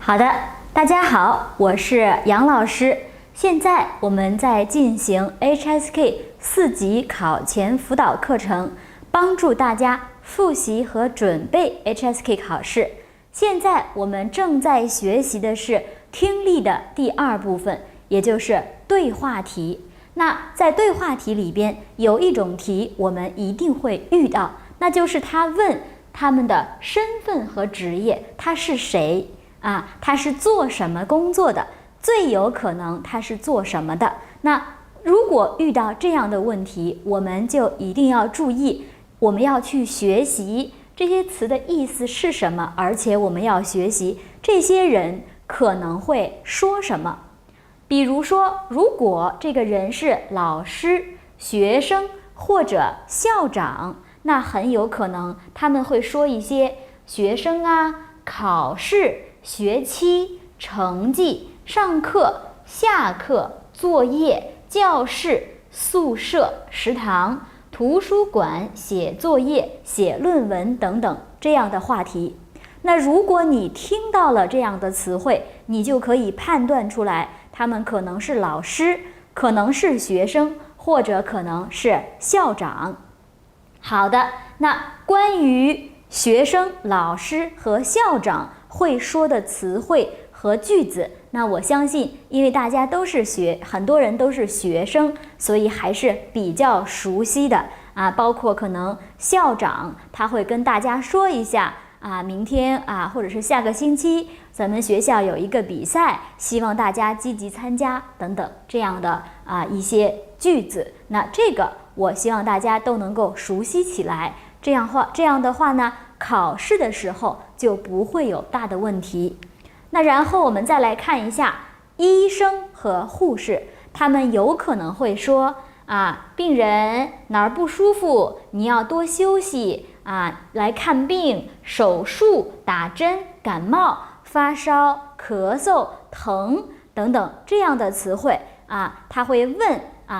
好的，大家好，我是杨老師。現在我們在進行 HSK 4級考前輔導課程，幫助大家複習和準備 HSK 考試。現在我們正在學習的是聽力的第2部分，也就是對話題。那在对話題裡邊有一種題我們一定會遇到，那就是他問他們的身份和職業，他是誰？他是做什麼工作的？最有可能他是做什麼的？那如果遇到這樣的問題，我們就一定要注意，我們要去學習這些詞的意思是什麼，而且我們要學習這些人可能會說什麼。比如說，如果這個人是老師、學生或者校長，那很有可能他們會說一些學生考試、學期、成績、上課、下課、作業、教室、宿舍、食堂、圖書館、寫作業、寫論文等等這樣的話題。那如果你聽到了這樣的詞彙，你就可以判斷出來，他們可能是老師，可能是學生，或者可能是校長。好的，那關於學生、老師和校長會說的詞彙和句子，那我相信，因為大家都是很多人都是學生，所以還是比較熟悉的包括可能校長他會跟大家說一下明天或者是下個星期咱們學校有一個比賽，希望大家積極參加等等這樣的一些句子。那這個我希望大家都能夠熟悉起來，這樣的話呢，考試的時候就不會有大的問題。那然後我們再來看一下醫生和護士，他們有可能會說病人哪兒不舒服，你要多休息來看病、手術、打針、感冒、發燒、咳嗽、疼等等這樣的詞彙他會問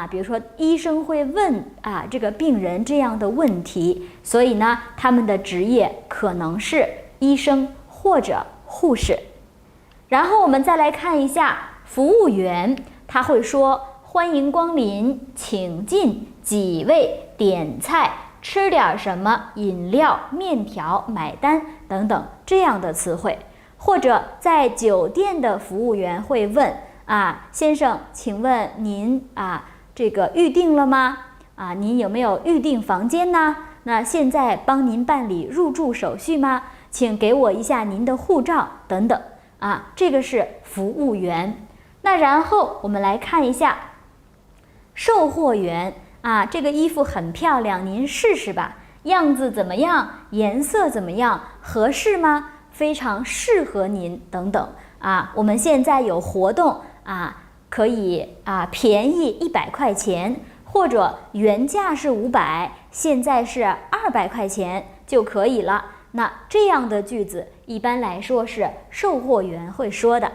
比如說醫生會問這個病人這樣的問題，所以呢，他們的職業可能是醫生或者護士。然後我們再來看一下服務員，他會說歡迎光臨，請進，幾位，點菜，吃點什麼，飲料、麵條，買單等等這樣的詞彙。或者在酒店的服務員會問先生，請問您這個預定了嗎？您有沒有預定房間呢？那現在幫您辦理入住手續嗎？請給我一下您的護照等等這個是服務員。那然後我們來看一下售貨員這個衣服很漂亮，您試試吧，樣子怎麼樣？顏色怎麼樣？合適嗎？非常適合您等等我們現在有活動可以便宜100塊錢，或者原價是500，现在是200塊錢就可以了。那這樣的句子一般來說是售貨員會說的。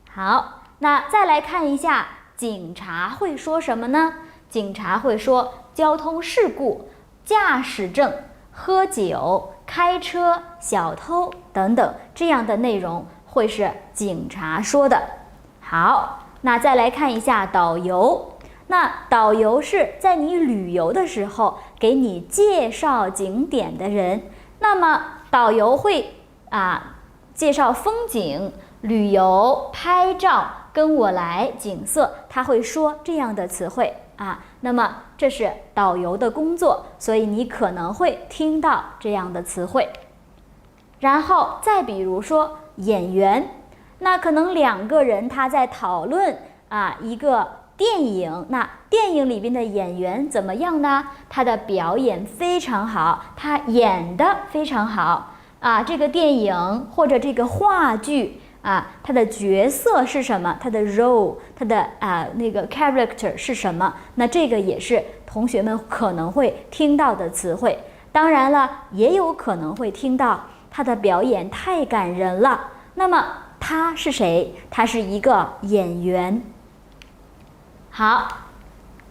好，那再來看一下警察會說什麼呢？警察會說交通事故、駕駛證、喝酒、開車、小偷等等這樣的內容會是警察說的。好，那再來看一下導遊。那導遊是在你旅遊的时候給你介紹景點的人。那麼導遊會介紹風景、旅遊、拍照、跟我來、景色，他會說這樣的詞彙那麼這是導遊的工作，所以你可能會聽到這樣的詞彙。然後再比如說演員，那可能2個人他在討論一個電影，那電影裡邊的演员怎麼樣呢？他的表演非常好，他演得非常好這個電影或者這個話劇他的角色是什麼？他的 role， 他的那個 character 是什麼？那這個也是同學們可能會聽到的詞彙。當然了，也有可能會聽到他的表演太感人了。那麼他是誰？他是一個演員。好，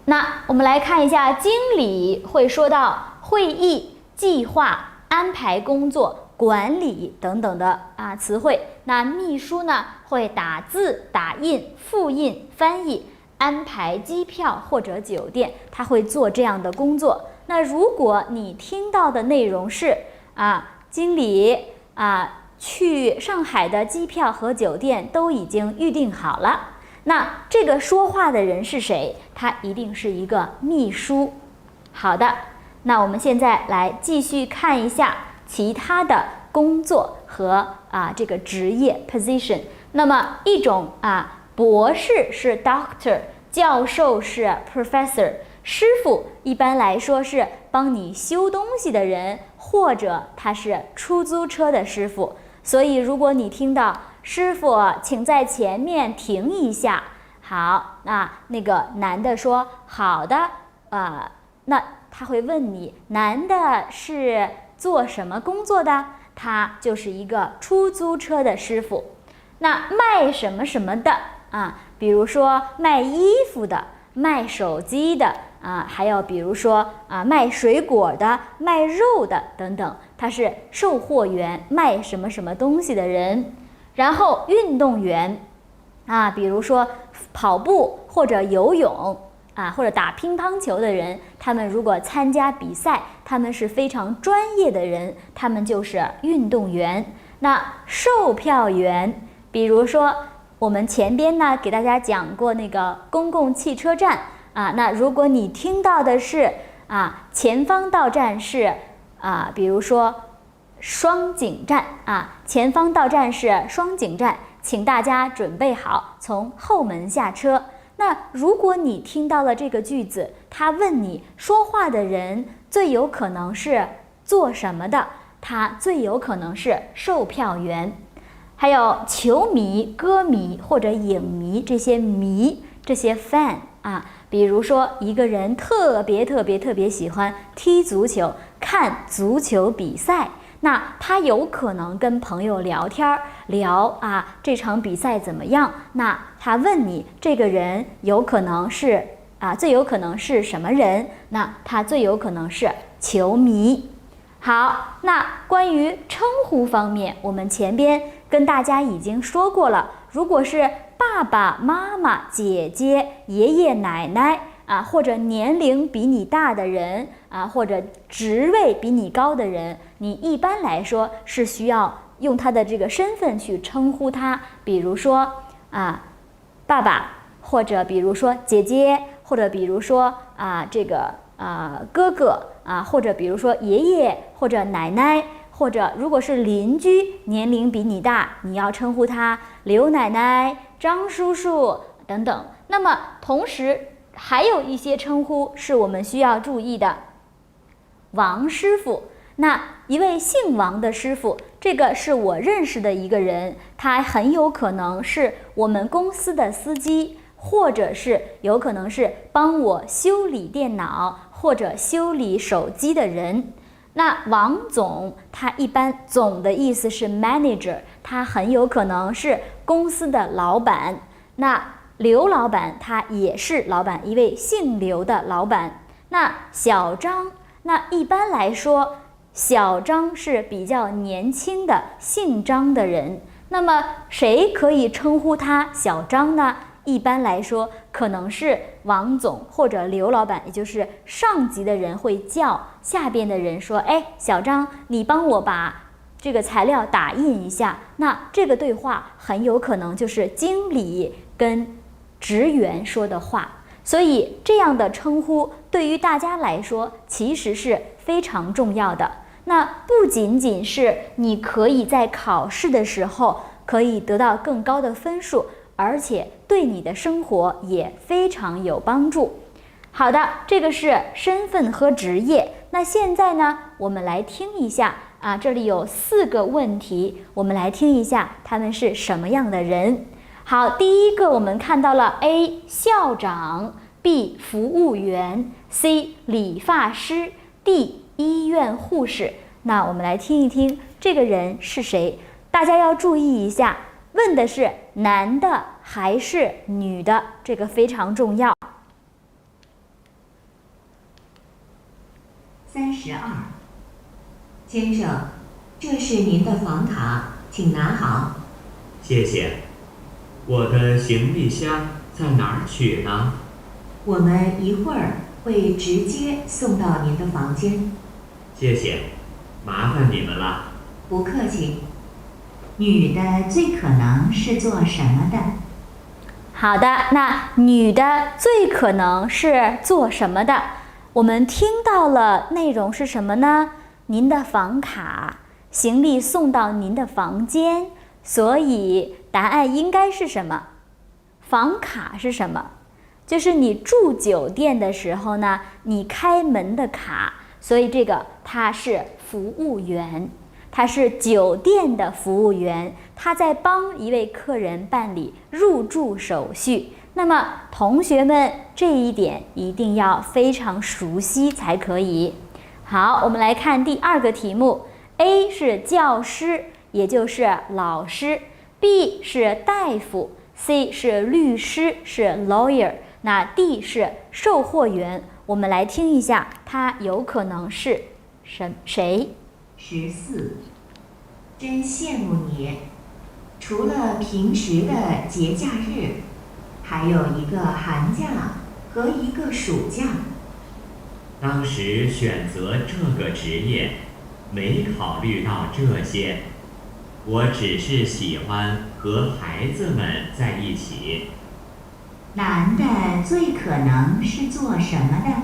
那我們來看一下经理会说到会議、計劃、安排工作、管理等等的詞彙。那秘書呢，會打字、打印、複印、翻譯、安排機票或者酒店，他會做這樣的工作。那如果你聽到的內容是經理去上海的機票和酒店都已經預定好了，那這個說話的人是誰？他一定是一個秘書。好的，那我們現在來繼續看一下其他的工作和這個職業 position。那麼一種博士是 doctor， 教授是 professor， 師傅一般來說是幫你修東西的人，或者他是出租車的師傅。所以如果你听到師傅請在前面停一下，好，那個男的說好的，那他會問你男的是做什麼工作的？他就是一個出租車的師傅。那賣什麼什麼的比如說賣衣服的，賣手機的還有比如說賣水果的，賣肉的等等，他是售貨員，賣什麼什麼東西的人。然後運動員比如說跑步或者游泳或者打乒乓球的人，他们如果參加比賽，他們是非常專業的人，他們就是運動員。那售票員，比如說我們前邊呢給大家講過那個公共汽車站那如果你聽到的是前方到站是比如說雙井站前方到站是雙井站，請大家準備好從後門下車。那如果你听到了这个句子，他問你說話的人最有可能是做什麼的？他最有可能是售票員。還有球迷、歌迷或者影迷，這些迷，這些 fan 比如說一個人特別喜歡踢足球，看足球比賽，那他有可能跟朋友聊天，聊這場比賽怎麼樣？那他問你這個人有可能是最有可能是什麼人？那他最有可能是球迷。好，那關於稱呼方面，我們前邊跟大家已經說過了。如果是爸爸媽媽、姐姐、爺爺奶奶或者年齡比你大的人或者職位比你高的人，你一般來說是需要用他的這個身份去稱呼他，比如說爸爸，或者比如說姐姐，或者比如說這個哥哥或者比如說爺爺或者奶奶，或者如果是鄰居，年齡比你大，你要稱呼他劉奶奶、張叔叔等等。那麼同時還有一些稱呼是我們需要注意的，王師傅。那一位姓王的師傅，這個是我認識的一個人，他很有可能是我們公司的司機，或者是有可能是幫我修理電腦或者修理手機的人。那王總，他一般總的意思是 manager， 他很有可能是公司的老闆。那劉老闆他也是老闆，一位姓劉的老闆。那小張，那一般來說小張是比較年輕的姓張的人。那麼誰可以稱呼他小張呢？一般來說可能是王總或者劉老闆，也就是上級的人會叫下邊的人說，小張，你幫我把這個材料打印一下。那這個對話很有可能就是經理跟職員說的話。所以這樣的稱呼對於大家來說其實是非常重要的。那不僅僅是你可以在考試的時候可以得到更高的分數，而且對你的生活也非常有幫助。好的，這個是身份和職業。那現在呢，我們來聽一下這裡有4個問題，我們來聽一下他們是什麼樣的人。好，第一個我們看到了 A 校長， B 服務員， C 理髮師， D 醫院護士。那我們來聽一聽這個人是誰，大家要注意一下，問的是男的還是女的，這個非常重要。32，先生，這是您的房卡，請拿好。謝謝。我的行李箱在哪兒取呢？我們一會兒會直接送到您的房間。謝謝，麻煩你們了。不客气。女的最可能是做什麼的？好的，那女的最可能是做什麼的？我們聽到了内容是什麼呢？您的房卡，行李送到您的房间，所以答案應該是什麼？房卡是什麼？就是你住酒店的時候呢，你開門的卡，所以這個它是服務員，他是酒店的服務員，他在幫一位客人辦理入住手續。那麼同學們這一點一定要非常熟悉才可以。好，我們來看第二個題目。A 是教師，也就是老師。B 是大夫。C 是律師，是 lawyer。那 D 是售貨員。我們來聽一下，它有可能是誰？14，真羡慕你。除了平時的節假日，還有一個寒假和一個暑假。當時選擇這個職業，沒考慮到這些。我只是喜歡和孩子們在一起。男的最可能是做什麼的？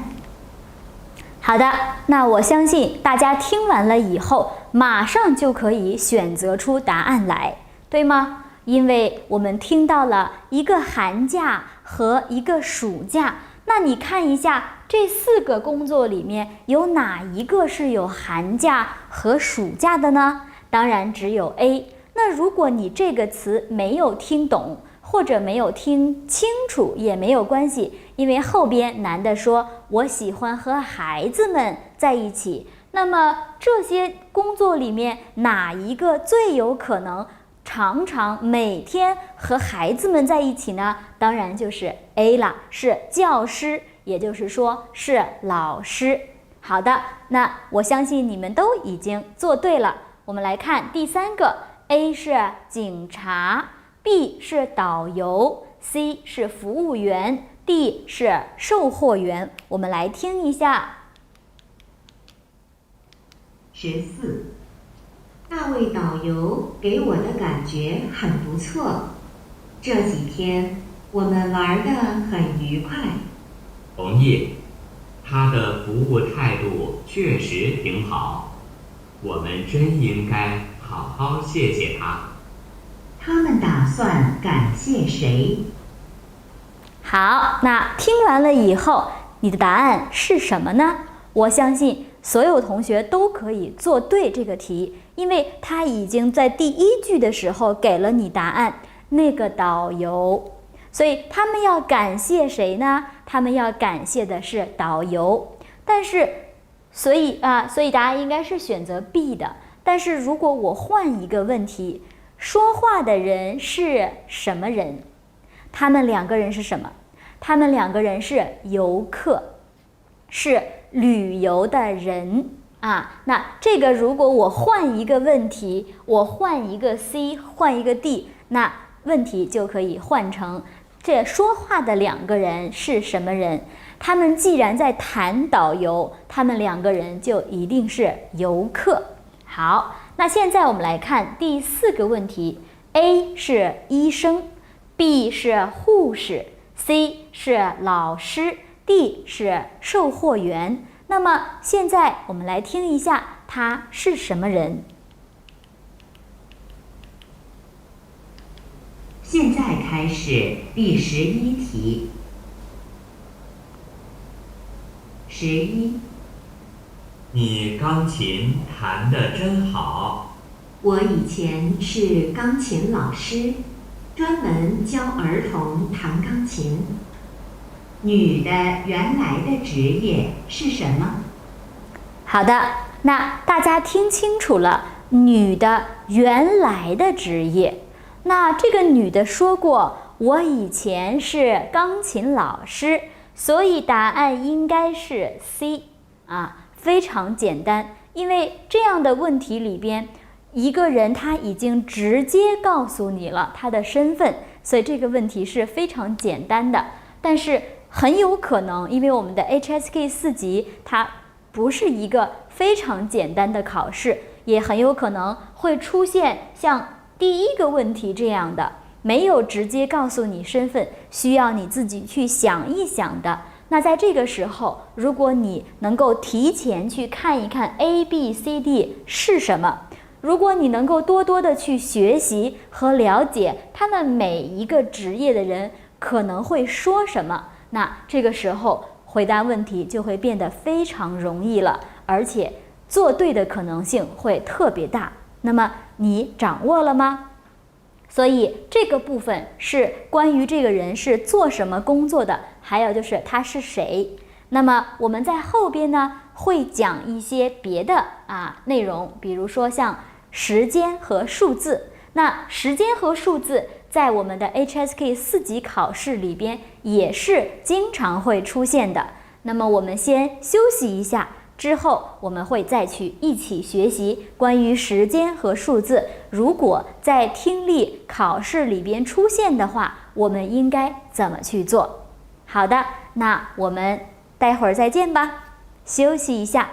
好的，那我相信大家听完了以後，馬上就可以選擇出答案來，對嗎？因為我們聽到了一個寒假和一個暑假，那你看一下這4個工作裡面有哪一個是有寒假和暑假的呢？當然只有 A。那如果你這個詞沒有聽懂，或者沒有聽清楚也沒有關係，因為後邊男的說我喜歡和孩子們在一起。那麼這些工作裡面哪一個最有可能常常每天和孩子們在一起呢？当然就是 A 了，是教師，也就是說是老師。好的，那我相信你们都已经做对了。我們來看第3個。A 是警察， B 是導遊， C 是服務員， D 是售貨員。我們來聽一下。14，那位導遊給我的感覺很不錯，這幾天我們玩得很愉快。同意，他的服務態度確實挺好，我們真應該好好謝謝他。他們打算感謝誰？好，那聽完了以後，你的答案是什麼呢？我相信所有同學都可以做對這個題，因為他已經在第1句的時候給了你答案，那個導遊。所以他們要感謝誰呢？他們要感謝的是導遊。但是，所以答案應該是選擇 B 的。但是如果我換一個問題，說話的人是什麼人？他們2個人是什麼？他們2個人是遊客，是旅遊的人啊。那這個如果我換一個問題，我換一個 C， 換一個 D， 那問題就可以換成這說話的2個人是什麼人？他們既然在談導遊，他們2個人就一定是遊客。好，那現在我們來看第4個問題。 A 是醫生， B 是護士， C 是老師， D 是售貨員。那麼現在我們來聽一下他是什麼人。現在開始第11題。11，你鋼琴彈得真好。我以前是鋼琴老師，專門教兒童彈鋼琴。女的原來的職業是什麼？好的，那大家聽清楚了，女的原來的職業。那這個女的說過，我以前是鋼琴老師，所以答案應該是 C 啊，非常簡單。因為這樣的問題裡邊，一個人他已經直接告訴你了他的身份，所以這個問題是非常簡單的。但是很有可能，因為我們的 HSK 4級它不是一個非常簡單的考試，也很有可能會出現像第一個問題這樣的，沒有直接告訴你身份，需要你自己去想一想的。那在這個時候，如果你能夠提前去看一看 ABCD 是什麼，如果你能夠多多的去學習和了解他們每一個職業的人可能會說什麼，那這個時候回答問題就會變得非常容易了，而且做對的可能性會特別大。那麼你掌握了嗎？所以這個部分是關於這個人是做什麼工作的，還有就是他是誰。那麼我們在後邊呢會講一些別的內容，比如說像時間和數字。那時間和數字在我們的 HSK 4級考試裡邊也是經常會出現的。那麼我們先休息一下，之後我們會再去一起學習關於時間和數字。如果在听力考試裡邊出現的話，我們應該怎麼去做？好的，那我們待會兒再見吧，休息一下。